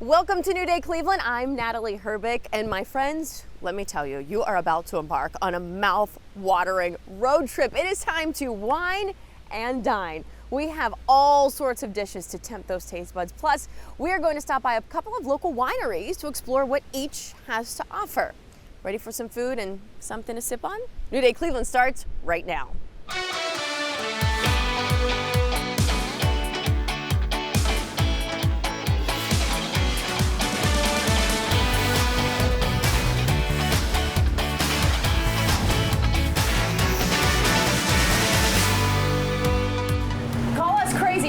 Welcome to New Day Cleveland. I'm Natalie Herbick, and my friends, let me tell you, you are about to embark on a mouth-watering road trip. It is time to wine and dine. We have all sorts of dishes to tempt those taste buds. Plus, we are going to stop by a couple of local wineries to explore what each has to offer. Ready for some food and something to sip on? New Day Cleveland starts right now.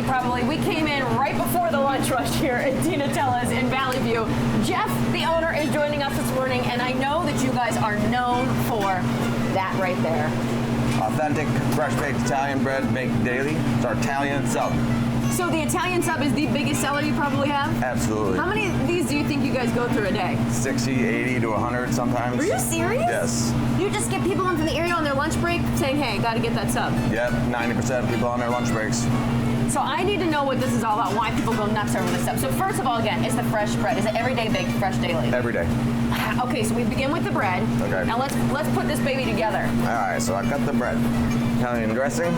Probably. We came in right before the lunch rush here at Dine Rt Rev in Valley View. Jeff, the owner, is joining us this morning, and I know that you guys are known for that right there. Authentic, fresh-baked Italian bread baked daily. It's our Italian sub. So the Italian sub is the biggest seller you probably have? Absolutely. How many of these do you think you guys go through a day? 60, 80 to 100 sometimes. Are you serious? Yes. You just get people in from the area on their lunch break saying, hey, gotta get that sub. Yep, 90% of people on their lunch breaks. So I need to know what this is all about, why people go nuts over this stuff. So first of all, again, it's the fresh bread. Is it everyday baked, fresh daily? Every day. Okay, so we begin with the bread. Okay. Now let's put this baby together. All right, so I cut the bread. Italian dressing.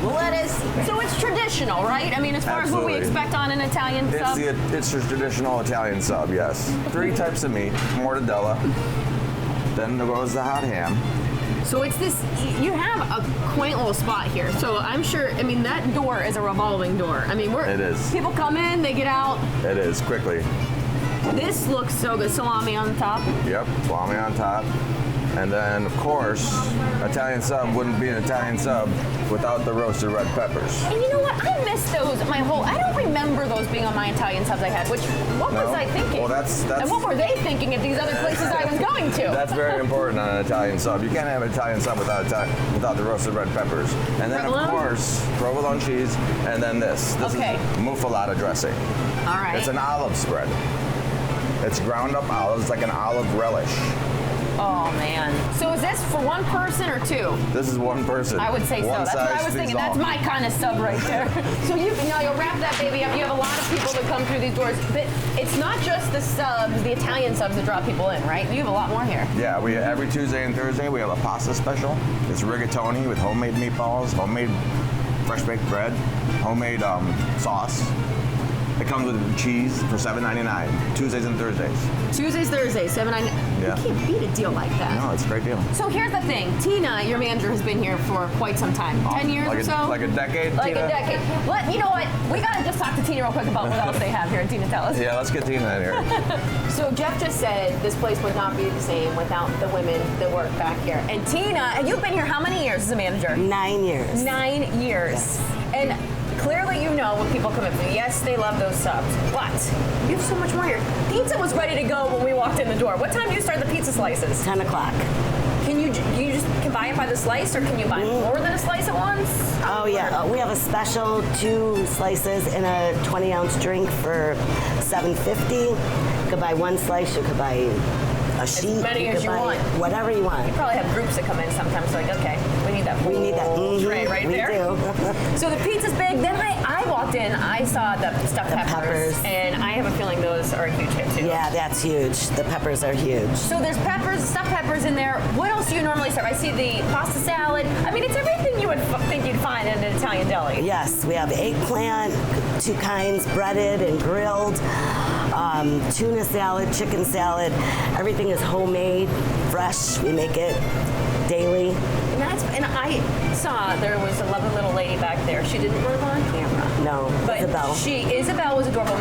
Lettuce. So it's traditional, right? I mean, as far Absolutely. as what we expect on an Italian sub. It's your traditional Italian sub, yes. 3 types of meat, mortadella. Then there goes the hot ham. So it's this, you have a quaint little spot here. So I'm sure, I mean, that door is a revolving door. I mean, It is. People come in, they get out. It is, quickly. This looks so good. Salami on top. Yep, salami on top. And then, of course, Italian sub wouldn't be an Italian sub without the roasted red peppers. And you know what? I missed those I don't remember those being on my Italian subs I had, what was I thinking? Well, that's... And what were they thinking at these other places I was going to? That's very important on an Italian sub. You can't have an Italian sub without the roasted red peppers. And then, Provolone? of course, provolone cheese, and then this. This Okay. is muffalata dressing. All right. It's an olive spread. It's ground up olives, like an olive relish. Oh man. So is this for one person or two? This is one person. I would say so. One That's what I size was thinking. fits That's all. my kind of sub right there. So you'll wrap that baby up. You have a lot of people that come through these doors. But it's not just the subs, the Italian subs that draw people in, right? You have a lot more here. Yeah, every Tuesday and Thursday we have a pasta special. It's rigatoni with homemade meatballs, homemade fresh baked bread, homemade sauce. It comes with cheese for $7.99, Tuesdays and Thursdays. Tuesdays, Thursdays, $7.99. Yeah. You can't beat a deal like that. No, it's a great deal. So here's the thing. Tina, your manager, has been here for quite some time. 10 years like or so? Like a decade, Like Tina? a decade. You know what? We got to just talk to Tina real quick about what else they have here at Dine Rt Rev. Yeah, let's get Tina in here. So Jeff just said this place would not be the same without the women that work back here. And Tina, you've been here how many years as a manager? 9 years. 9 years. Yes. And clearly you know when people come in for you, yes, they love those subs, but you have so much more here. Pizza was ready to go when we walked in the door. What time do you start the pizza slices? 10 o'clock. Can you just can buy it by the slice, or can you buy more than a slice at once? Oh yeah, we have a special 2 slices in a 20-ounce drink for $7.50. You could buy 1 slice, you could buy a sheet. As many as could you buy want. Whatever you want. You probably have groups that come in sometimes, like, okay, we need that whole tray right we there. do. So the pizza's big. Then I walked in, I saw the stuffed peppers, and I have a feeling those are a huge hit too. Yeah, that's huge. The peppers are huge. So there's peppers, stuffed peppers in there. What else do you normally serve? I see the pasta salad. I mean, it's everything you would think you'd find in an Italian deli. Yes, we have eggplant, 2 kinds, breaded and grilled, tuna salad, chicken salad. Everything is homemade, fresh. We make it daily. And I saw there was a lovely little lady back there. She didn't work on camera. No, But Isabel was adorable,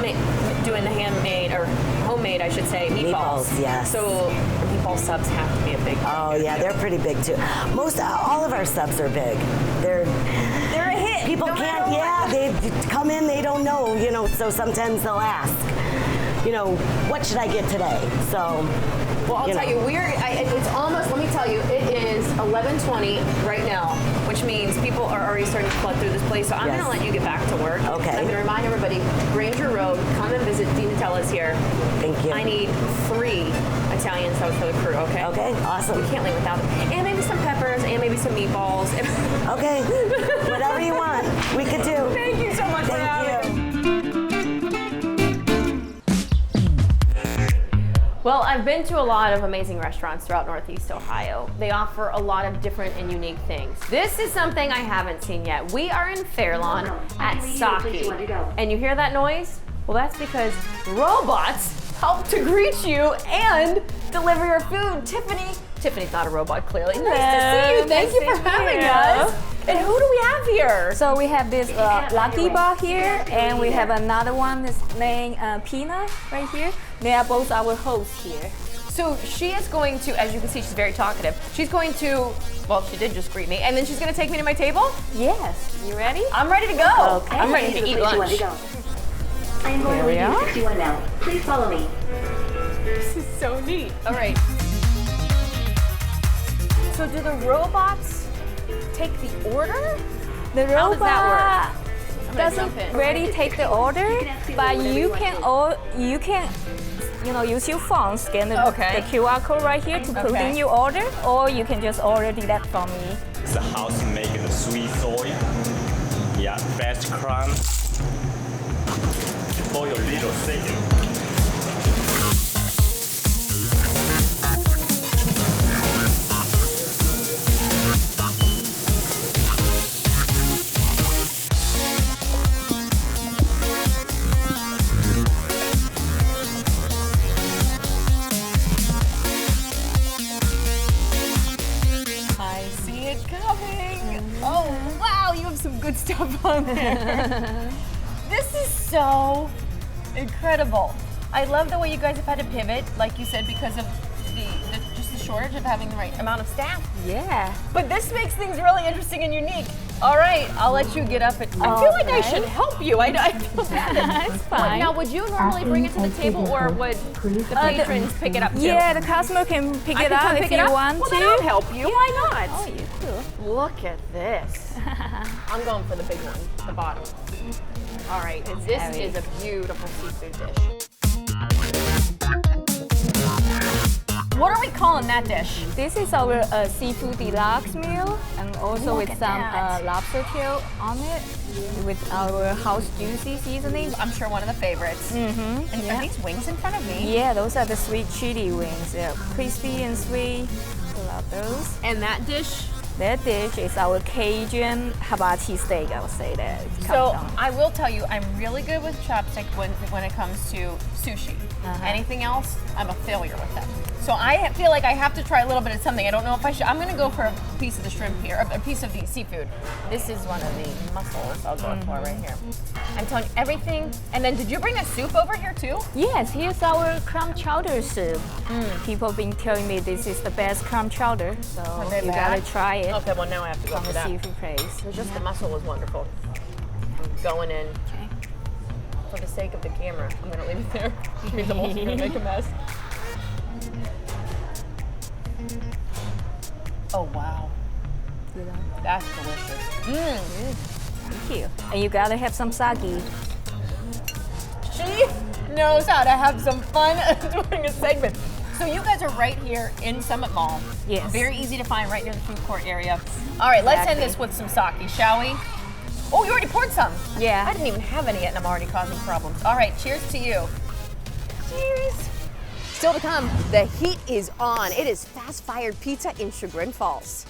doing the handmade, or homemade, I should say, meatballs. Meatballs, yes. So meatball subs have to be a big thing. Oh yeah, they're pretty big too. All of our subs are big. They're a hit. People no can't, matter what. they come in, they don't know, so sometimes they'll ask, what should I get today? So, well, I'll tell you, it's almost, let me tell you, it is 11:20 right now, which means people are already starting to flood through this place, so I'm Yes. going to let you get back to work. Okay. I'm going to remind everybody, Granger Road, come and visit Dine Rt Rev here. Thank you. I need 3 Italian subs for the crew, okay? Okay, awesome. We can't leave without them. And maybe some peppers, and maybe some meatballs. Okay, whatever you want, we could do. Thank you so much for having me. Thank you. Well, I've been to a lot of amazing restaurants throughout Northeast Ohio. They offer a lot of different and unique things. This is something I haven't seen yet. We are in Fairlawn at Saki. And you hear that noise? Well, that's because robots help to greet you and deliver your food. Tiffany's not a robot, clearly. Nice to see you. Thank you for having us. And who do we have here? So we have this Lucky Bar here, and we have another one that's named Pina right here. They are both our hosts here. So she is going to, as you can see, she's very talkative. She's going to, well, she did just greet me, and then she's going to take me to my table? Yes. You ready? I'm ready to go. Okay. I'm ready to eat lunch. I am going to leave you 61 now. Please follow me. This is so neat. All right. So do the robots take the order? The How does that robot work? doesn't really take the order, but you can use your phone, scan the QR code right here to put in your order, or you can just order that from me. It's a house made of sweet soy. Yeah, fresh crumb. For your little second. I see it coming. Oh, wow, you have some good stuff on there. This is so incredible. I love the way you guys have had to pivot, like you said, because of just the shortage of having the right amount of staff. Yeah. But this makes things really interesting and unique. All right, I'll let you get up. I feel like I should help you. I feel bad. It's fine. Now, would you normally bring it to the table, or would the patrons pick it up too? Yeah, the customer can pick it up if you want well, to. then I'll help you. Why not? Oh, you too. Look at this. I'm going for the big one, the bottom. All right, this heavy. is a beautiful seafood dish. What are we calling that dish? This is our seafood deluxe meal, and also Look with at some that. lobster tail on it, with our house juicy seasoning. I'm sure one of the favorites. Mm-hmm. And are these wings in front of me? Yeah, those are the sweet chili wings. They're crispy and sweet. I love those. And that dish? That dish is our Cajun hibachi steak, I would say that. So I will tell you, I'm really good with chopstick when it comes to sushi. Anything else, I'm a failure with them. So I feel like I have to try a little bit of something. I don't know if I should. I'm going to go for a piece of the shrimp here, a piece of the seafood. This is one of the mussels I'll go for right here. I'm telling you, everything. And then did you bring a soup over here too? Yes, here's our clam chowder soup. People have been telling me this is the best clam chowder, so they you bad? gotta try it. Okay, well now I have to go On for the that. seafood place. Just the mussel was wonderful. I'm going in. Okay. For the sake of the camera, I'm going to leave it there, which means I'm also going to make a mess. Oh, wow. That's delicious. Thank you. And you gotta have some sake. She knows how to have some fun during a segment. So you guys are right here in Summit Mall. Yes. Very easy to find right near the food court area. All right, let's end this with some sake, shall we? Oh, you already poured some. Yeah. I didn't even have any yet and I'm already causing problems. All right, cheers to you. Cheers. Still to come, the heat is on. It is Fast Fired Pizza in Chagrin Falls.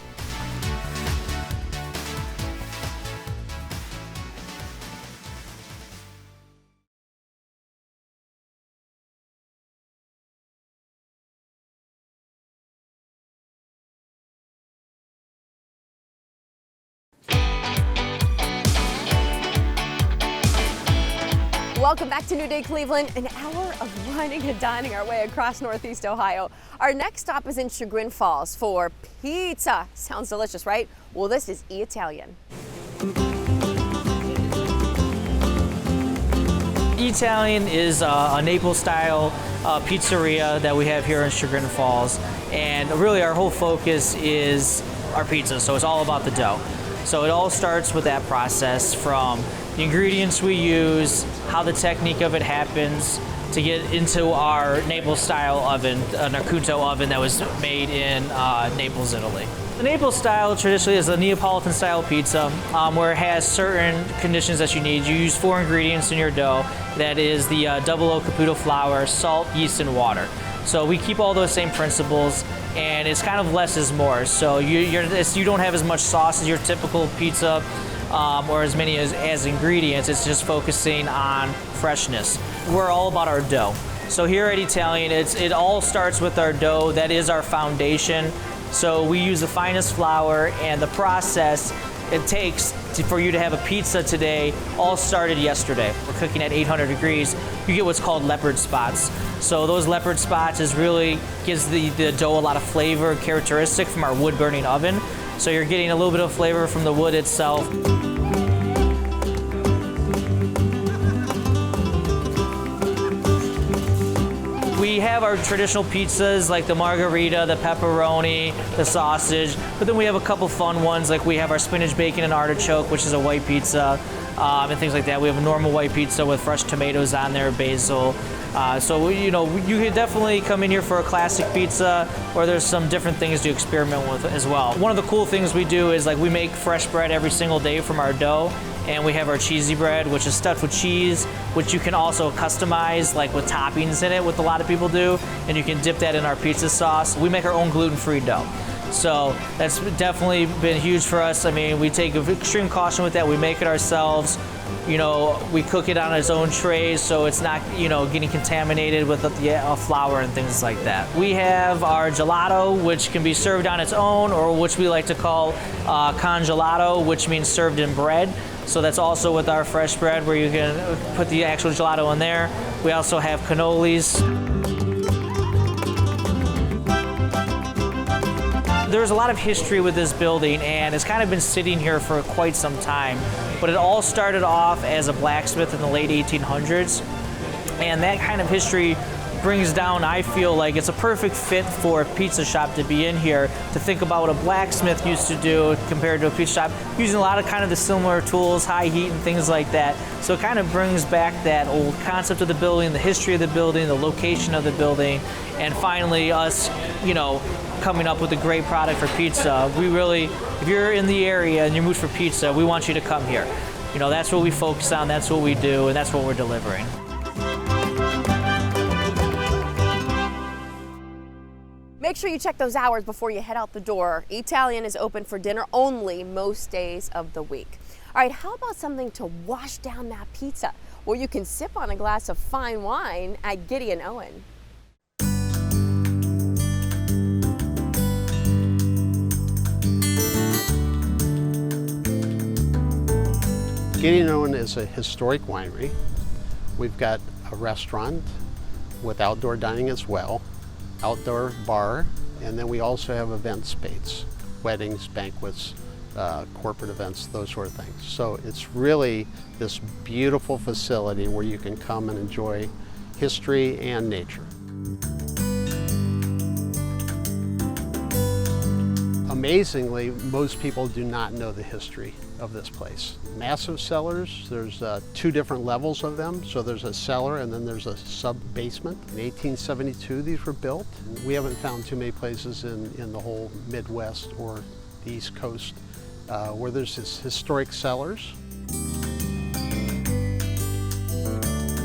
Welcome back to New Day Cleveland, an hour of whining and dining our way across Northeast Ohio. Our next stop is in Chagrin Falls for pizza. Sounds delicious, right? Well, this is E-Italian. E-Italian is a Naples-style pizzeria that we have here in Chagrin Falls, and really our whole focus is our pizza, so it's all about the dough. So it all starts with that process, from the ingredients we use, how the technique of it happens, to get into our Naples-style oven, an Acuto oven that was made in Naples, Italy. The Naples style traditionally is a Neapolitan style pizza where it has certain conditions that you need. You use 4 ingredients in your dough. That is the double O Caputo flour, salt, yeast, and water. So we keep all those same principles, and it's kind of less is more. So you don't have as much sauce as your typical pizza or as many as ingredients. It's just focusing on freshness. We're all about our dough. So here at Italian, it all starts with our dough. That is our foundation. So we use the finest flour, and the process it takes for you to have a pizza today all started yesterday. We're cooking at 800 degrees. You get what's called leopard spots. So those leopard spots really gives the dough a lot of flavor characteristic from our wood burning oven. So you're getting a little bit of flavor from the wood itself. We have our traditional pizzas like the margherita, the pepperoni, the sausage, but then we have a couple fun ones like we have our spinach, bacon, and artichoke, which is a white pizza, and things like that. We have a normal white pizza with fresh tomatoes on there, basil. So you can definitely come in here for a classic pizza, or there's some different things to experiment with as well. One of the cool things we do is like we make fresh bread every single day from our dough. And we have our cheesy bread, which is stuffed with cheese, which you can also customize like with toppings in it, what a lot of people do, and you can dip that in our pizza sauce. We make our own gluten-free dough. So that's definitely been huge for us. I mean, we take extreme caution with that. We make it ourselves. We cook it on its own trays, so it's not, getting contaminated with the flour and things like that. We have our gelato, which can be served on its own, or which we like to call congelato, which means served in bread. So that's also with our fresh bread, where you can put the actual gelato in there. We also have cannolis. There's a lot of history with this building, and it's kind of been sitting here for quite some time. But it all started off as a blacksmith in the late 1800s, and that kind of history brings down, I feel like it's a perfect fit for a pizza shop to be in here, to think about what a blacksmith used to do compared to a pizza shop, using a lot of kind of the similar tools, high heat and things like that. So it kind of brings back that old concept of the building, the history of the building, the location of the building, and finally us, coming up with a great product for pizza. We really, if you're in the area and you're moved for pizza, we want you to come here. That's what we focus on, that's what we do, and that's what we're delivering. Make sure you check those hours before you head out the door. Italian is open for dinner only most days of the week. All right, how about something to wash down that pizza? Well, you can sip on a glass of fine wine at Gideon Owen. Gideon Owen is a historic winery. We've got a restaurant with outdoor dining as well, outdoor bar, and then we also have event space, weddings, banquets, corporate events, those sort of things. So it's really this beautiful facility where you can come and enjoy history and nature. Amazingly, most people do not know the history of this place. Massive cellars, there's 2 different levels of them. So there's a cellar and then there's a sub-basement. In 1872, these were built. We haven't found too many places in the whole Midwest or the East Coast where there's this historic cellars.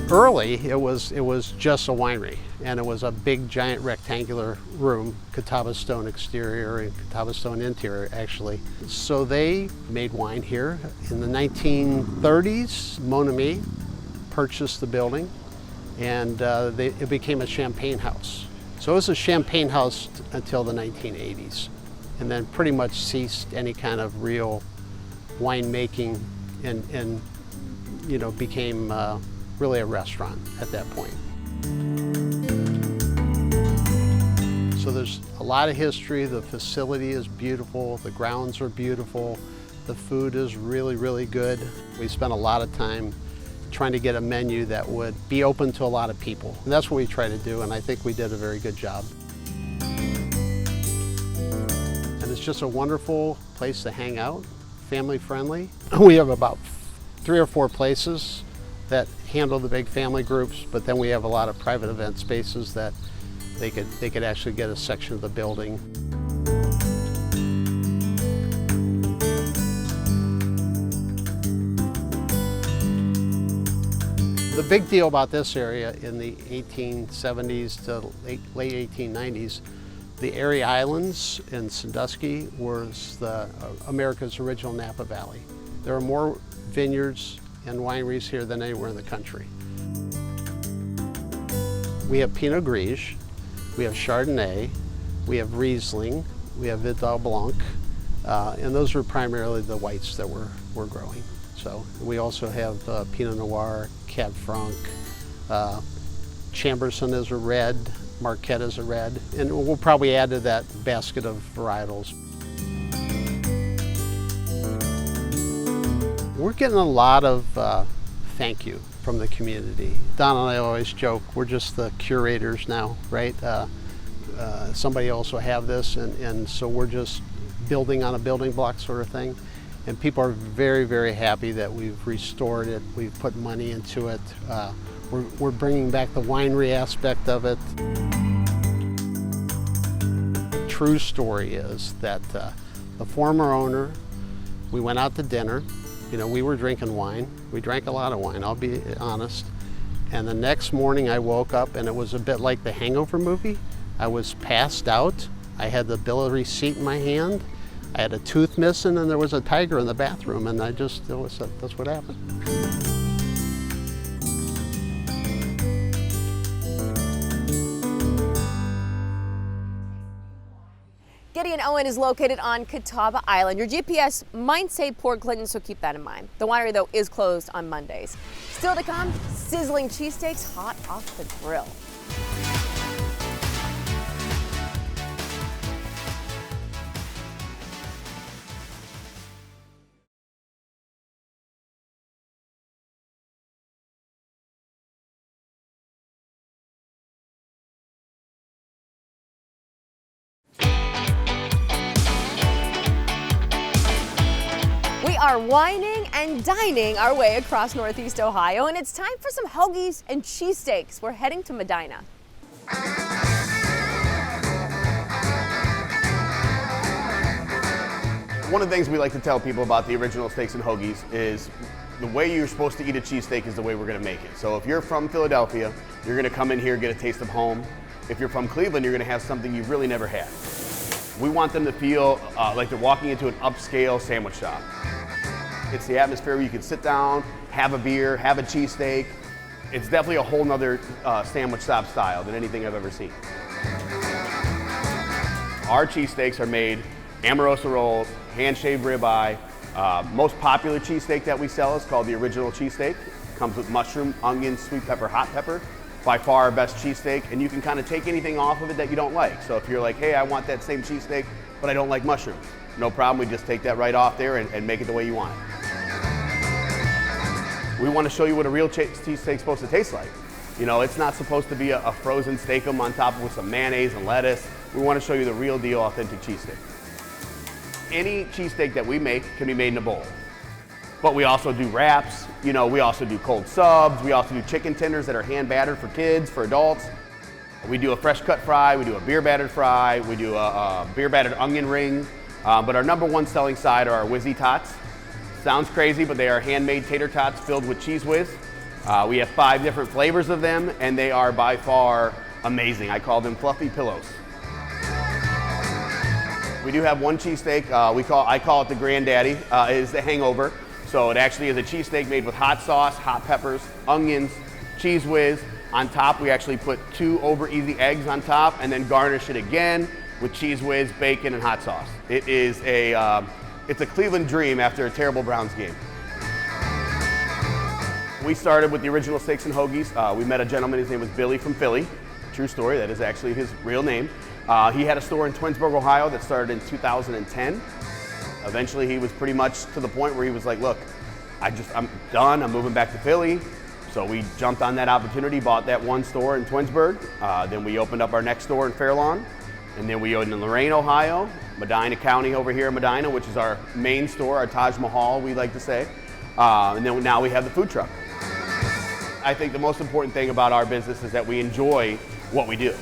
Early, it was just a winery, and it was a big, giant, rectangular room, Catawba stone exterior and Catawba stone interior, actually. So they made wine here. In the 1930s, Mon Ami purchased the building, and it became a champagne house. So it was a champagne house until the 1980s, and then pretty much ceased any kind of real winemaking, and became really a restaurant at that point. So there's a lot of history. The facility is beautiful. The grounds are beautiful. The food is really, really good. We spent a lot of time trying to get a menu that would be open to a lot of people. And that's what we try to do, and I think we did a very good job. And it's just a wonderful place to hang out, family friendly. We have about 3 or 4 places that handle the big family groups, but then we have a lot of private event spaces that they could actually get a section of the building. The big deal about this area in the 1870s to late 1890s, the Erie Islands in Sandusky was America's original Napa Valley. There are more vineyards and wineries here than anywhere in the country. We have Pinot Gris, we have Chardonnay, we have Riesling, we have Vidal Blanc, and those are primarily the whites that we're growing. So we also have Pinot Noir, Cab Franc, Chambourcin is a red, Marquette is a red, and we'll probably add to that basket of varietals. We're getting a lot of thank you from the community. Don and I always joke, we're just the curators now, right? Somebody else will have this, and so we're just building on a building block sort of thing. And people are very, very happy that we've restored it. We've put money into it. We're bringing back the winery aspect of it. The true story is that the former owner, we went out to dinner. You know, we were drinking wine. We drank a lot of wine, I'll be honest. And the next morning I woke up and it was a bit like the Hangover movie. I was passed out. I had the bill of receipt in my hand. I had a tooth missing and there was a tiger in the bathroom, and that's what happened. Gideon Owen is located on Catawba Island. Your GPS might say Port Clinton, so keep that in mind. The winery, though, is closed on Mondays. Still to come, sizzling cheesesteaks hot off the grill. We are wining and dining our way across Northeast Ohio, and it's time for some hoagies and cheesesteaks. We're heading to Medina. One of the things we like to tell people about the original steaks and hoagies is the way you're supposed to eat a cheesesteak is the way we're going to make it. So if you're from Philadelphia, you're going to come in here and get a taste of home. If you're from Cleveland, you're going to have something you've really never had. We want them to feel like they're walking into an upscale sandwich shop. It's the atmosphere where you can sit down, have a beer, have a cheesesteak. It's definitely a whole nother sandwich shop style than anything I've ever seen. Our cheesesteaks are made Amorosa rolls, hand-shaved ribeye. Most popular cheesesteak that we sell is called the original cheesesteak. Comes with mushroom, onion, sweet pepper, hot pepper. By far our best cheesesteak, and you can kind of take anything off of it that you don't like. So if you're like, hey, I want that same cheesesteak, but I don't like mushrooms, no problem, we just take that right off there and make it the way you want it. We want to show you what a real cheesesteak is supposed to taste like. You know, it's not supposed to be a frozen steakum on top with some mayonnaise and lettuce. We want to show you the real deal, authentic cheesesteak. Any cheesesteak that we make can be made in a bowl. But we also do wraps, you know, we also do cold subs, we also do chicken tenders that are hand battered for kids, for adults. We do a fresh cut fry, we do a beer battered fry, we do a beer battered onion ring. But our number one selling side are our Whizzy Tots. Sounds crazy, but they are handmade tater tots filled with Cheese Whiz. We have 5 different flavors of them, and they are by far amazing. I call them fluffy pillows. We do have one cheesesteak, I call it the granddaddy, is the Hangover. So it actually is a cheesesteak made with hot sauce, hot peppers, onions, Cheese Whiz. On top, we actually put 2 over easy eggs on top and then garnish it again with Cheese Whiz, bacon, and hot sauce. It is it's a Cleveland dream after a terrible Browns game. We started with the original steaks and hoagies. We met a gentleman, his name was Billy from Philly. True story, that is actually his real name. He had a store in Twinsburg, Ohio that started in 2010. Eventually he was pretty much to the point where he was like, look, I'm done, I'm moving back to Philly. So we jumped on that opportunity, bought that one store in Twinsburg. Then we opened up our next store in Fairlawn. And then we opened in Lorain, Ohio, Medina County over here in Medina, which is our main store, our Taj Mahal, we like to say. And then now we have the food truck. I think the most important thing about our business is that we enjoy what we do.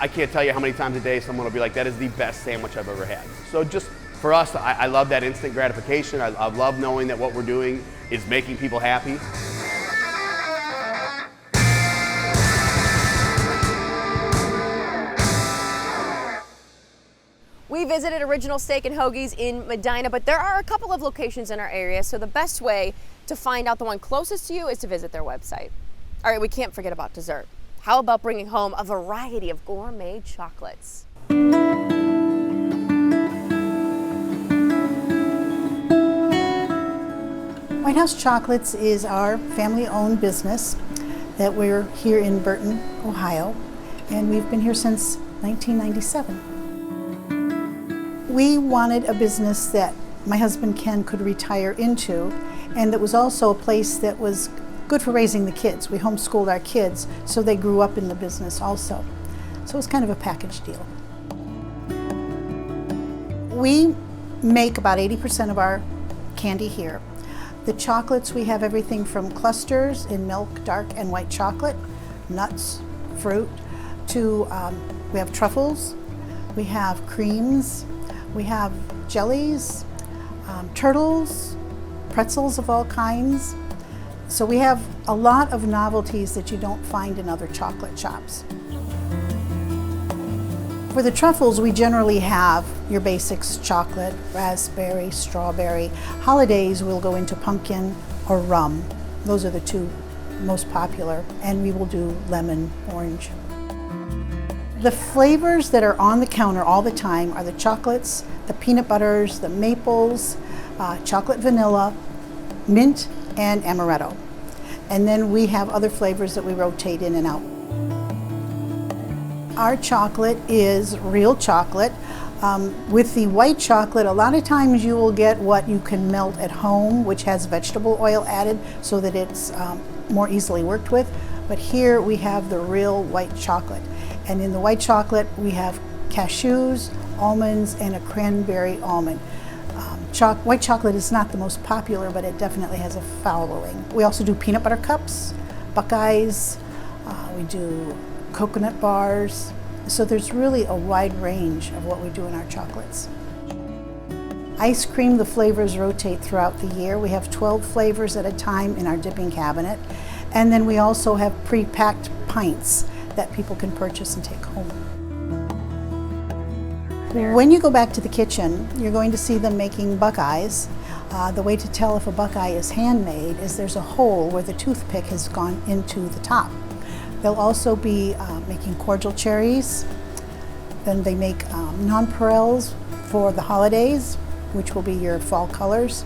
I can't tell you how many times a day someone will be like, that is the best sandwich I've ever had. So just for us, I love that instant gratification. I love knowing that what we're doing is making people happy. visited Original Steak and Hoagies in Medina, but there are a couple of locations in our area, so the best way to find out the one closest to you is to visit their website. All right, we can't forget about dessert. How about bringing home a variety of gourmet chocolates? White House Chocolates is our family-owned business that we're here in Burton, Ohio, and we've been here since 1997. We wanted a business that my husband Ken could retire into, and that was also a place that was good for raising the kids. We homeschooled our kids, so they grew up in the business also. So it was kind of a package deal. We make about 80% of our candy here. The chocolates, we have everything from clusters in milk, dark, and white chocolate, nuts, fruit, to we have truffles, we have creams, we have jellies, turtles, pretzels of all kinds. So we have a lot of novelties that you don't find in other chocolate shops. For the truffles, we generally have your basics: chocolate, raspberry, strawberry. Holidays, we'll go into pumpkin or rum. Those are the two most popular, and we will do lemon, orange. The flavors that are on the counter all the time are the chocolates, the peanut butters, the maples, chocolate vanilla, mint, and amaretto. And then we have other flavors that we rotate in and out. Our chocolate is real chocolate. With the white chocolate, a lot of times you will get what you can melt at home, which has vegetable oil added so that it's more easily worked with. But here we have the real white chocolate. And in the white chocolate, we have cashews, almonds, and a cranberry almond. White chocolate is not the most popular, but it definitely has a following. We also do peanut butter cups, Buckeyes, we do coconut bars. So there's really a wide range of what we do in our chocolates. Ice cream, the flavors rotate throughout the year. We have 12 flavors at a time in our dipping cabinet. And then we also have pre-packed pints that people can purchase and take home. When you go back to the kitchen, you're going to see them making Buckeyes. The way to tell if a Buckeye is handmade is there's a hole where the toothpick has gone into the top. They'll also be making cordial cherries. Then they make nonpareils for the holidays, which will be your fall colors.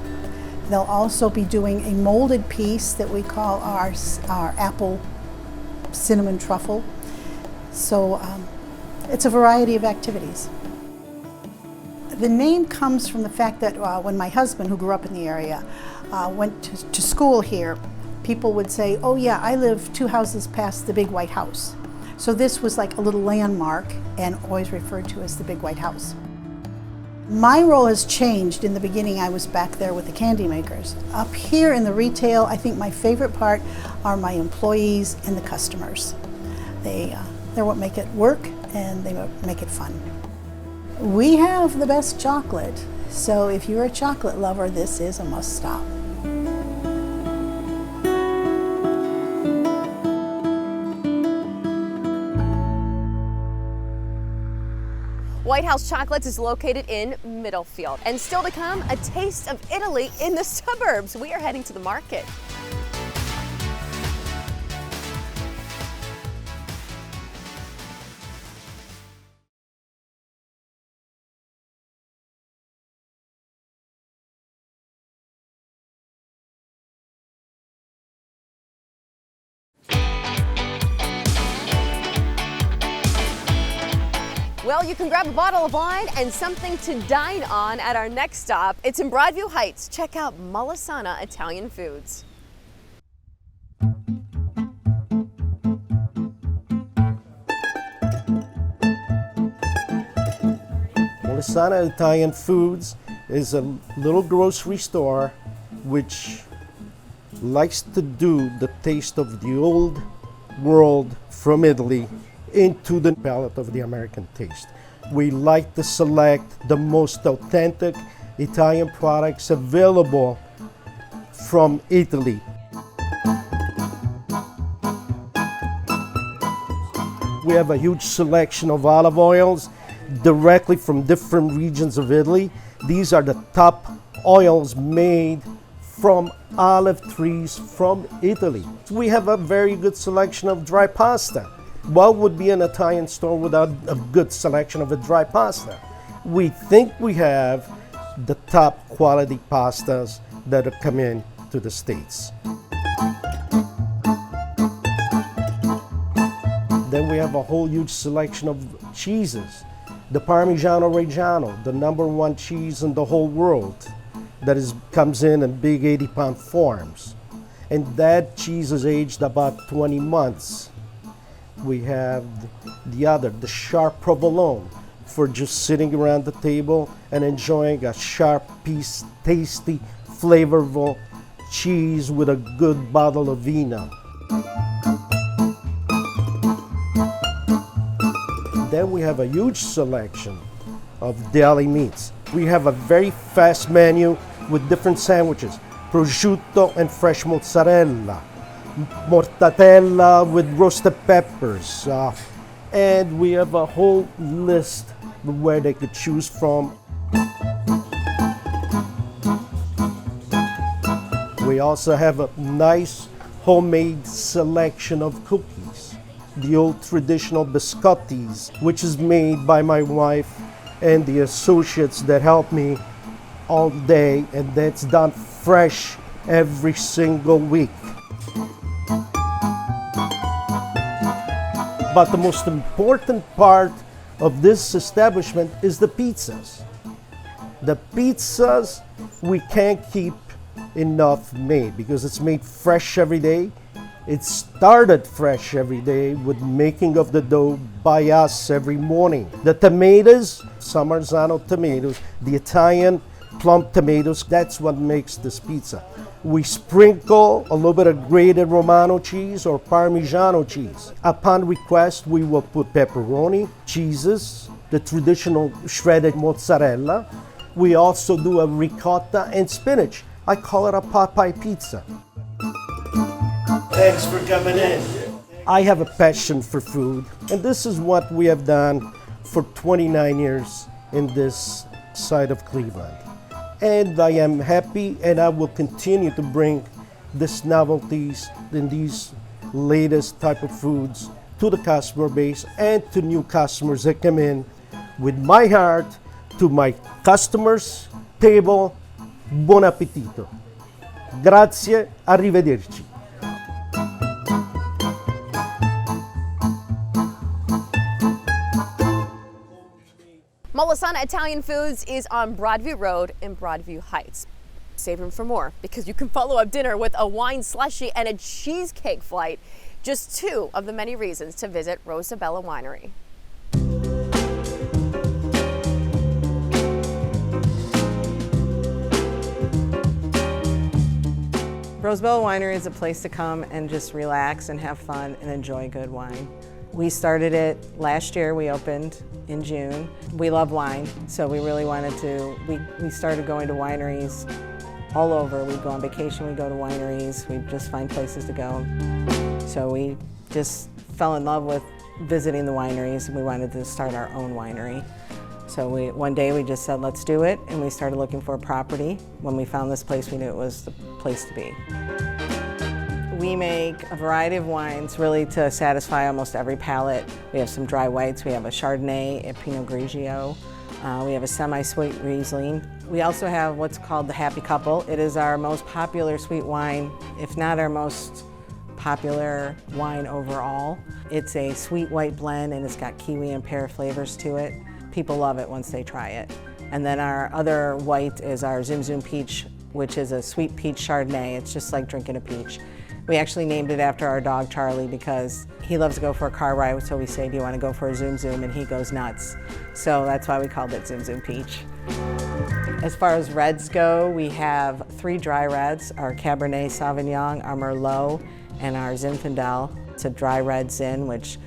They'll also be doing a molded piece that we call our apple cinnamon truffle. So it's a variety of activities. The name comes from the fact that when my husband, who grew up in the area, went to school here, people would say, oh yeah, I live 2 houses past the big white house. So this was like a little landmark and always referred to as the big white house. My role has changed. In the beginning, I was back there with the candy makers. Up here in the retail, I think my favorite part are my employees and the customers. They're what make it work, and they make it fun. We have the best chocolate, so if you're a chocolate lover, this is a must-stop. White House Chocolates is located in Middlefield. And still to come, a taste of Italy in the suburbs. We are heading to the market. Well, you can grab a bottle of wine and something to dine on at our next stop. It's in Broadview Heights. Check out Molisana Italian Foods. Molisana Italian Foods is a little grocery store which likes to do the taste of the old world from Italy into the palate of the American taste. We like to select the most authentic Italian products available from Italy. We have a huge selection of olive oils. directly from different regions of Italy. These are the top oils made from olive trees from Italy. We have a very good selection of dry pasta. What would be an Italian store without a good selection of a dry pasta? We think we have the top quality pastas that have come in to the States. Then we have a whole huge selection of cheeses. The Parmigiano Reggiano, the #1 cheese in the whole world, that comes in big 80-pound forms. And that cheese is aged about 20 months. We have the sharp provolone for just sitting around the table and enjoying a sharp piece, tasty, flavorful cheese with a good bottle of vino. Then we have a huge selection of deli meats. We have a very fast menu with different sandwiches, prosciutto and fresh mozzarella, mortadella with roasted peppers, and we have a whole list where they could choose from. We also have a nice homemade selection of cookies. The old traditional biscottis, which is made by my wife and the associates that help me all day, and that's done fresh every single week. But the most important part of this establishment is the pizzas. The pizzas, we can't keep enough made because it's made fresh every day. It started fresh every day with making of the dough by us every morning. The tomatoes, some Marzano tomatoes, the Italian plum tomatoes, that's what makes this pizza. We sprinkle a little bit of grated Romano cheese or Parmigiano cheese. Upon request, we will put pepperoni, cheeses, the traditional shredded mozzarella. We also do a ricotta and spinach. I call it a Popeye pizza. Thanks for coming in. I have a passion for food, and this is what we have done for 29 years in this side of Cleveland. And I am happy, and I will continue to bring these novelties and these latest type of foods to the customer base and to new customers that come in with my heart to my customers' table. Buon appetito. Grazie, arrivederci. Molisana Italian Foods is on Broadview Road in Broadview Heights. Save room for more because you can follow up dinner with a wine slushie and a cheesecake flight. Just two of the many reasons to visit Rosabella Winery. Rosabella Winery is a place to come and just relax and have fun and enjoy good wine. We started it last year. We opened in June. We love wine, so we really wanted to, we started going to wineries all over. We'd go on vacation, we'd go to wineries, we'd just find places to go. So we just fell in love with visiting the wineries, and we wanted to start our own winery. So one day we just said, let's do it, and we started looking for a property. When we found this place, we knew it was the place to be. We make a variety of wines really to satisfy almost every palate. We have some dry whites, we have a Chardonnay, a Pinot Grigio, we have a semi-sweet Riesling. We also have what's called the Happy Couple. It is our most popular sweet wine, if not our most popular wine overall. It's a sweet white blend and it's got kiwi and pear flavors to it. People love it once they try it. And then our other white is our Zoom Zoom Peach, which is a sweet peach Chardonnay. It's just like drinking a peach. We actually named it after our dog Charlie because he loves to go for a car ride, so we say, do you want to go for a Zoom Zoom? And he goes nuts. So that's why we called it Zoom Zoom Peach. As far as reds go, we have 3 dry reds, our Cabernet Sauvignon, our Merlot, and our Zinfandel. It's a dry red Zin, which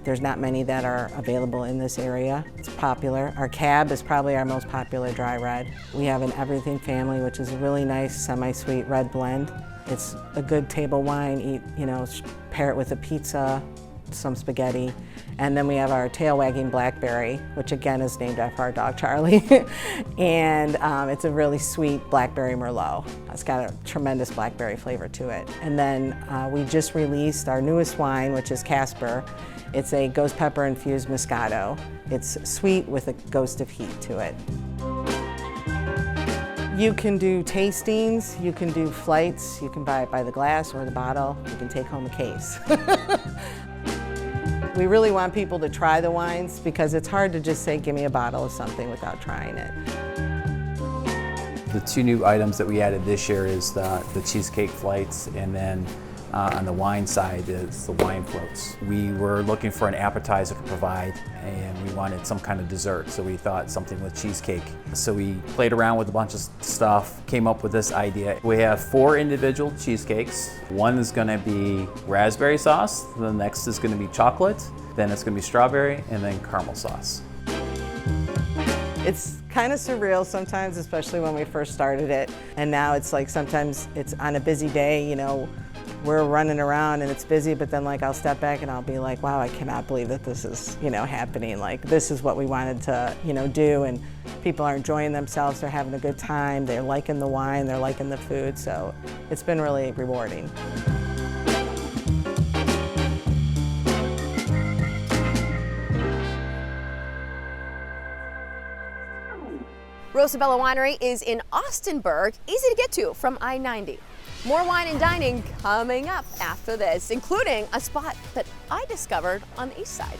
there's not many that are available in this area. It's popular. Our Cab is probably our most popular dry red. We have an Everything Family, which is a really nice semi-sweet red blend. It's a good table wine, pair it with a pizza, some spaghetti. And then we have our tail wagging blackberry, which again is named after our dog Charlie. And it's a really sweet blackberry Merlot. It's got a tremendous blackberry flavor to it. And then we just released our newest wine, which is Casper. It's a ghost pepper infused Moscato. It's sweet with a ghost of heat to it. You can do tastings, you can do flights, you can buy it by the glass or the bottle, you can take home a case. We really want people to try the wines because it's hard to just say, give me a bottle of something without trying it. The two new items that we added this year is the cheesecake flights, and then on the wine side is the wine floats. We were looking for an appetizer to provide, and we wanted some kind of dessert, so we thought something with cheesecake. So we played around with a bunch of stuff, came up with this idea. We have 4 individual cheesecakes. One is gonna be raspberry sauce, the next is gonna be chocolate, then it's gonna be strawberry, and then caramel sauce. It's kind of surreal sometimes, especially when we first started it. And now it's like sometimes it's on a busy day, you know, we're running around and it's busy, but then like I'll step back and I'll be like, wow, I cannot believe that this is, you know, happening. Like this is what we wanted to, you know, do, and people are enjoying themselves, they're having a good time, they're liking the wine, they're liking the food, so it's been really rewarding. Rosabella Winery is in Austinburg, easy to get to from I-90. More wine and dining coming up after this, including a spot that I discovered on the east side.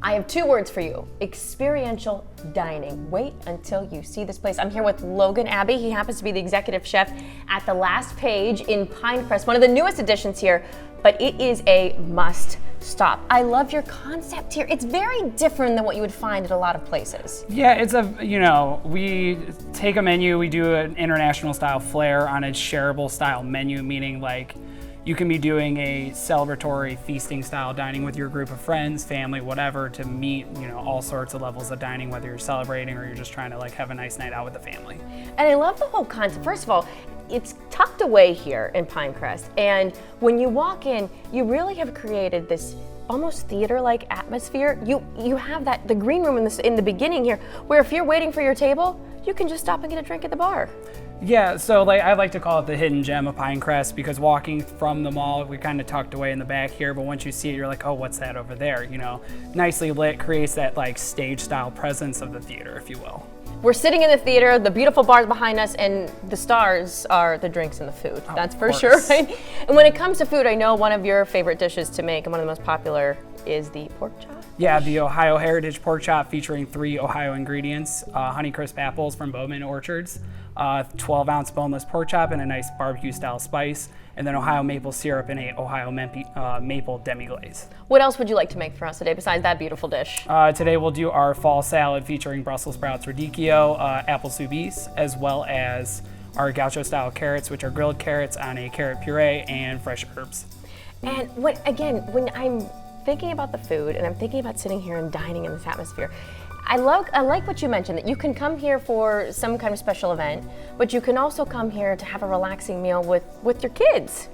I have 2 words for you: experiential dining. Wait until you see this place. I'm here with Logan Abbey. He happens to be the executive chef at The Last Page in Pinecrest, one of the newest additions here, but it is a must stop. I love your concept here. It's very different than what you would find at a lot of places. Yeah, it's a, you know, we take a menu, we do an international style flair on a shareable style menu, meaning like you can be doing a celebratory feasting style dining with your group of friends, family, whatever, to meet, you know, all sorts of levels of dining, whether you're celebrating or you're just trying to like have a nice night out with the family. And I love the whole concept. First of all, it's tucked away here in Pinecrest, and when you walk in, you really have created this almost theater-like atmosphere. You have that the green room in the beginning here, where if you're waiting for your table, you can just stop and get a drink at the bar. Yeah, so like I like to call it the hidden gem of Pinecrest, because walking from the mall, we kind of tucked away in the back here, but once you see it, you're like, oh, what's that over there? You know, nicely lit, creates that like stage style presence of the theater, if you will. We're sitting in the theater, the beautiful bars behind us, and the stars are the drinks and the food. Oh, that's for sure, right? And when it comes to food, I know one of your favorite dishes to make, and one of the most popular, is the pork chop. Yeah, the Ohio Heritage Pork Chop, featuring 3 Ohio ingredients: Honeycrisp apples from Bowman Orchards, 12-ounce boneless pork chop and a nice barbecue-style spice, and then Ohio maple syrup and a Ohio maple demi-glaze. What else would you like to make for us today besides that beautiful dish? Today we'll do our fall salad featuring Brussels sprouts radicchio, apple soubise, as well as our gaucho-style carrots, which are grilled carrots on a carrot puree, and fresh herbs. And when I'm thinking about the food and I'm thinking about sitting here and dining in this atmosphere, I like what you mentioned, that you can come here for some kind of special event, but you can also come here to have a relaxing meal with your kids.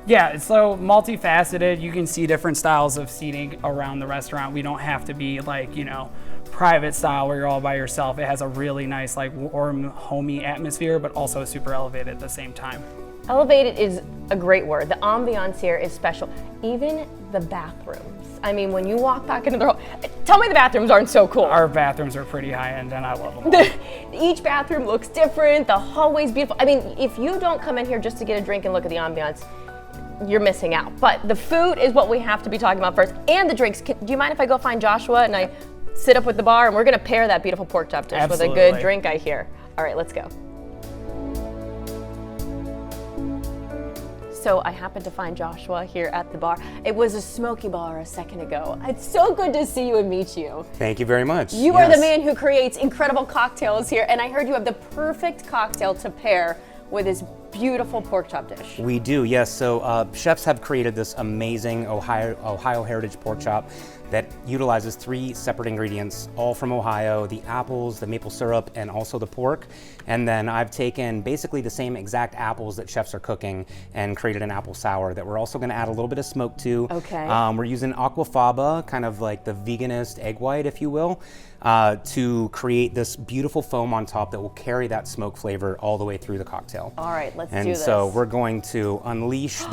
Yeah, it's so multifaceted. You can see different styles of seating around the restaurant. We don't have to be like, you know, private style where you're all by yourself. It has a really nice, like, warm, homey atmosphere, but also super elevated at the same time. Elevated is a great word. The ambiance here is special. Even the bathrooms. I mean, when you walk back into the tell me the bathrooms aren't so cool. Our bathrooms are pretty high end, and I love them. Each bathroom looks different. The hallway's beautiful. I mean, if you don't come in here just to get a drink and look at the ambiance, you're missing out. But the food is what we have to be talking about first, and the drinks. Do you mind if I go find Joshua and I sit up with the bar, and we're gonna pair that beautiful pork chop dish with a good drink, I hear. All right, let's go. So I happened to find Joshua here at the bar. It was a smoky bar a second ago. It's so good to see you and meet you. Thank you very much. You are the man who creates incredible cocktails here, and I heard you have the perfect cocktail to pair with this beautiful pork chop dish. We do, yes. So chefs have created this amazing Ohio heritage pork chop that utilizes 3 separate ingredients, all from Ohio: the apples, the maple syrup, and also the pork. And then I've taken basically the same exact apples that chefs are cooking and created an apple sour that we're also gonna add a little bit of smoke to. Okay. We're using aquafaba, kind of like the veganist egg white, if you will, to create this beautiful foam on top that will carry that smoke flavor all the way through the cocktail. All right, let's do And this. so we're going to unleash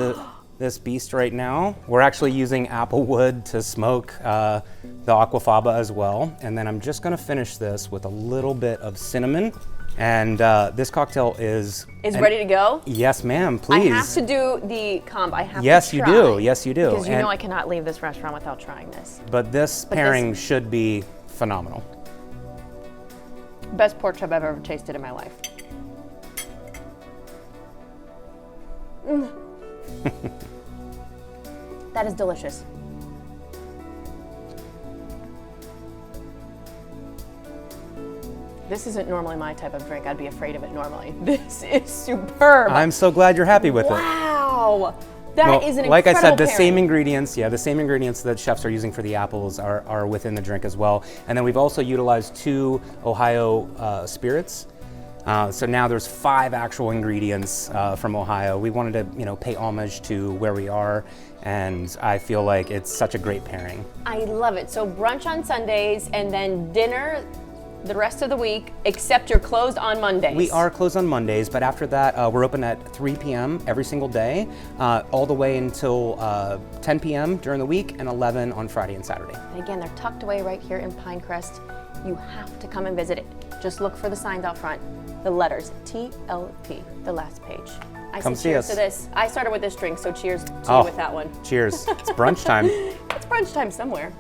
this beast right now. We're actually using apple wood to smoke the aquafaba as well. And then I'm just gonna finish this with a little bit of cinnamon. And this cocktail is ready to go? Yes, ma'am, please. I have to do the comp. I have Yes, to you try. do. Yes, you do. Because you And- know I cannot leave this restaurant without trying this. But this pairing should be phenomenal. Best pork chop I've ever tasted in my life. That is delicious. This isn't normally my type of drink. I'd be afraid of it normally. This is superb. I'm so glad you're happy with it. Wow. That is an incredible like I said, the pairing. same ingredients, the same ingredients that chefs are using for the apples are within the drink as well. And then we've also utilized 2 Ohio spirits. So now there's 5 actual ingredients from Ohio. We wanted to, pay homage to where we are, and I feel like it's such a great pairing. I love it. So brunch on Sundays and then dinner the rest of the week, except you're closed on Mondays. We are closed on Mondays, but after that, we're open at 3 p.m. every single day, all the way until 10 p.m. during the week and 11 on Friday and Saturday. And again, they're tucked away right here in Pinecrest. You have to come and visit it. Just look for the signs out front. The letters TLP, the last page. I Come say see cheers us. to this. I started with this drink, so cheers to you with that one. Cheers. It's brunch time. It's brunch time somewhere.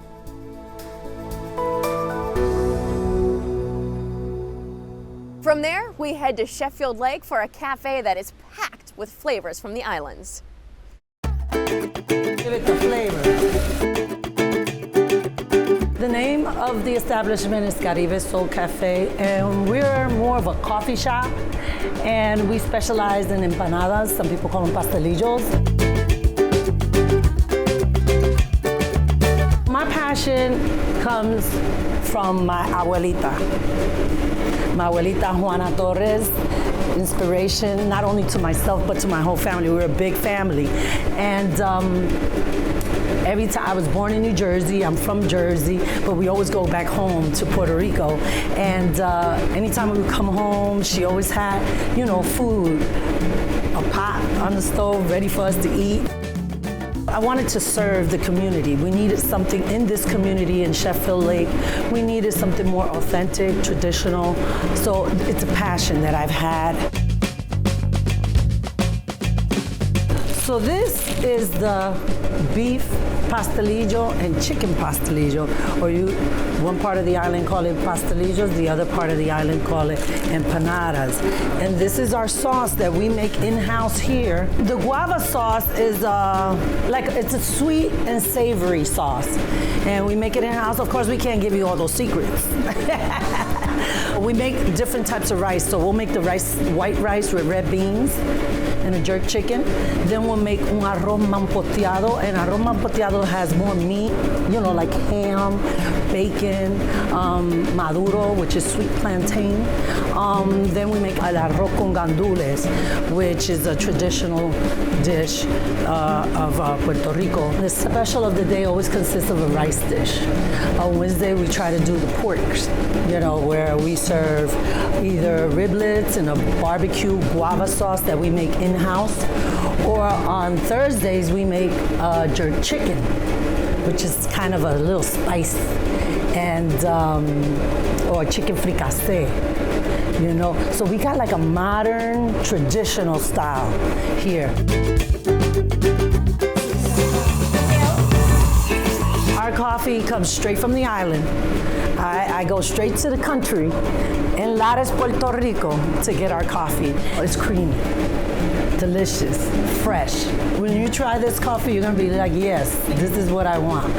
From there, we head to Sheffield Lake for a cafe that is packed with flavors from the islands. Give it the flavor. The name of the establishment is Caribe Soul Cafe, and we're more of a coffee shop, and we specialize in empanadas. Some people call them pastelillos. My passion comes from my abuelita. My abuelita Juana Torres, inspiration not only to myself but to my whole family. We're a big family, and every time I was born in New Jersey, I'm from Jersey, but we always go back home to Puerto Rico. And anytime we would come home, she always had, food, a pot on the stove ready for us to eat. I wanted to serve the community. We needed something in this community in Sheffield Lake. We needed something more authentic, traditional. So it's a passion that I've had. So this is the beef pastelillo and chicken pastelillo, or one part of the island call it pastelillos, the other part of the island call it empanadas. And this is our sauce that we make in-house here. The guava sauce is it's a sweet and savory sauce, and we make it in-house. Of course, we can't give you all those secrets. We make different types of rice. So we'll make the white rice with red beans and a jerk chicken. Then we'll make un arroz mampoteado, and arroz mampoteado has more meat, like ham, bacon, maduro, which is sweet plantain. Then we make el arroz con gandules, which is a traditional dish of Puerto Rico. The special of the day always consists of a rice dish. On Wednesday, we try to do the porks, where we serve either riblets in a barbecue guava sauce that we make in-house, or on Thursdays, we make jerk chicken, which is kind of a little spice, and or chicken fricassee, So we got like a modern, traditional style here. Our coffee comes straight from the island. I go straight to the country, in Lares, Puerto Rico, to get our coffee. It's creamy, delicious, fresh. When you try this coffee, you're gonna be like, yes, this is what I want.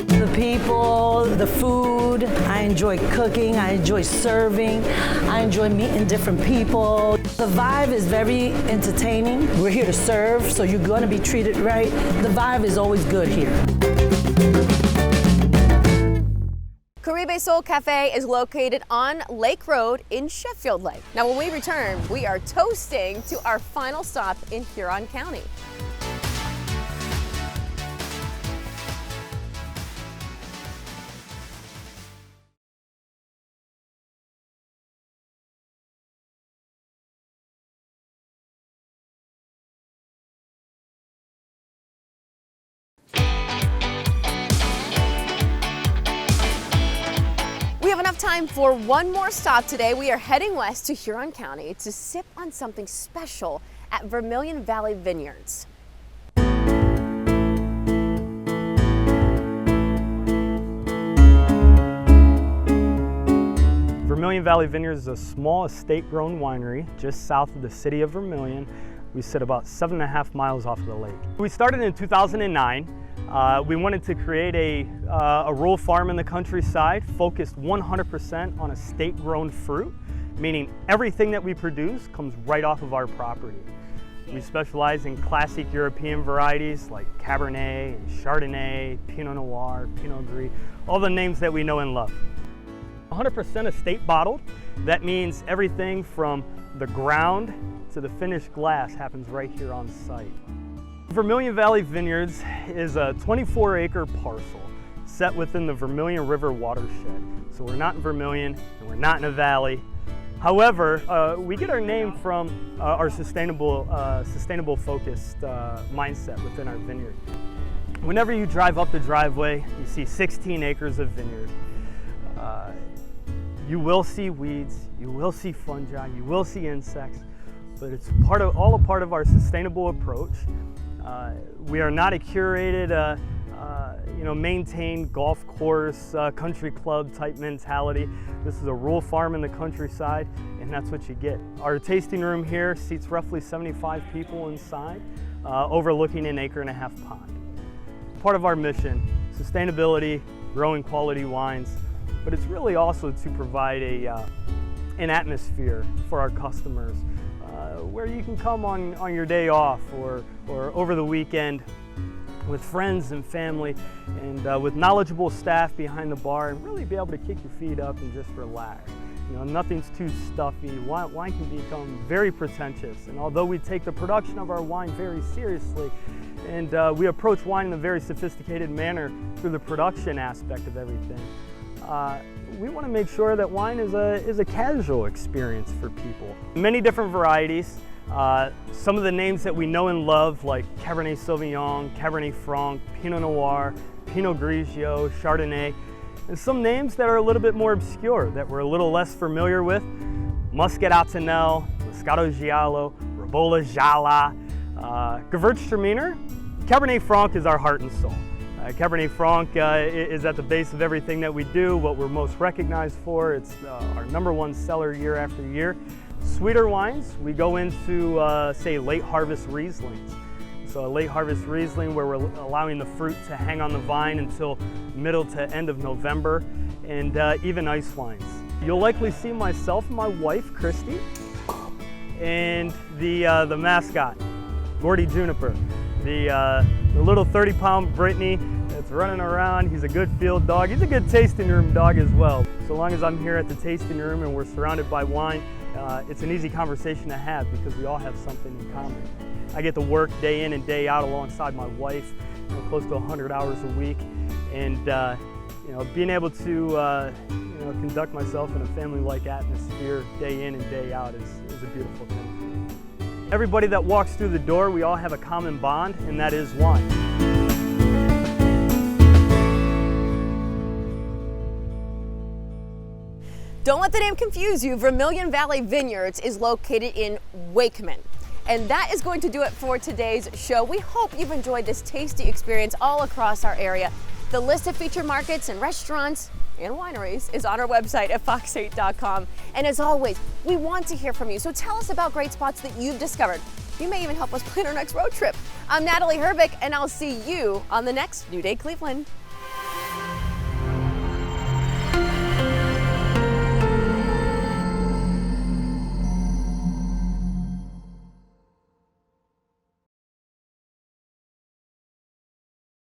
The people, the food, I enjoy cooking, I enjoy serving, I enjoy meeting different people. The vibe is very entertaining. We're here to serve, so you're gonna be treated right. The vibe is always good here. Caribe Soul Cafe is located on Lake Road in Sheffield Lake. Now when we return, we are toasting to our final stop in Huron County. We have enough time for one more stop today. We are heading west to Huron County to sip on something special at Vermilion Valley Vineyards. Vermilion Valley Vineyards is a small estate-grown winery just south of the city of Vermilion. We sit about 7.5 miles off of the lake. We started in 2009. We wanted to create a rural farm in the countryside, focused 100% on estate-grown fruit, meaning everything that we produce comes right off of our property. We specialize in classic European varieties like Cabernet and Chardonnay, Pinot Noir, Pinot Gris, all the names that we know and love. 100% estate bottled. That means everything from the ground to the finished glass happens right here on site. Vermilion Valley Vineyards is a 24-acre parcel set within the Vermilion River watershed. So we're not in Vermilion and we're not in a valley. However, we get our name from our sustainable focused mindset within our vineyard. Whenever you drive up the driveway, you see 16 acres of vineyard. You will see weeds, you will see fungi, you will see insects, but it's all a part of our sustainable approach. We are not a curated, maintained golf course, country club type mentality. This is a rural farm in the countryside, and that's what you get. Our tasting room here seats roughly 75 people inside, overlooking an 1.5 acre pond. Part of our mission, sustainability, growing quality wines, but it's really also to provide an atmosphere for our customers where you can come on your day off or over the weekend with friends and family and with knowledgeable staff behind the bar and really be able to kick your feet up and just relax. You know, nothing's too stuffy. Wine can become very pretentious, and although we take the production of our wine very seriously and we approach wine in a very sophisticated manner through the production aspect of everything, we want to make sure that wine is a casual experience for people. Many different varieties. Some of the names that we know and love, like Cabernet Sauvignon, Cabernet Franc, Pinot Noir, Pinot Grigio, Chardonnay, and some names that are a little bit more obscure, that we're a little less familiar with. Muscat Attanel, Moscato Giallo, Ribolla Gialla, Gewürztraminer. Cabernet Franc is our heart and soul. Cabernet Franc is at the base of everything that we do, what we're most recognized for. It's our #1 seller year after year. Sweeter wines, we go into, say, late harvest Rieslings. So a late harvest Riesling where we're allowing the fruit to hang on the vine until middle to end of November, and even ice wines. You'll likely see myself and my wife, Christy, and the mascot, Gordy Juniper, the little 30-pound Brittany that's running around. He's a good field dog. He's a good tasting room dog as well. So long as I'm here at the tasting room and we're surrounded by wine, it's an easy conversation to have because we all have something in common. I get to work day in and day out alongside my wife, close to 100 hours a week, and being able to conduct myself in a family-like atmosphere day in and day out is a beautiful thing. Everybody that walks through the door, we all have a common bond, and that is wine. Don't let the name confuse you. Vermilion Valley Vineyards is located in Wakeman. And that is going to do it for today's show. We hope you've enjoyed this tasty experience all across our area. The list of featured markets and restaurants and wineries is on our website at fox8.com. And as always, we want to hear from you. So tell us about great spots that you've discovered. You may even help us plan our next road trip. I'm Natalie Herbick, and I'll see you on the next New Day Cleveland.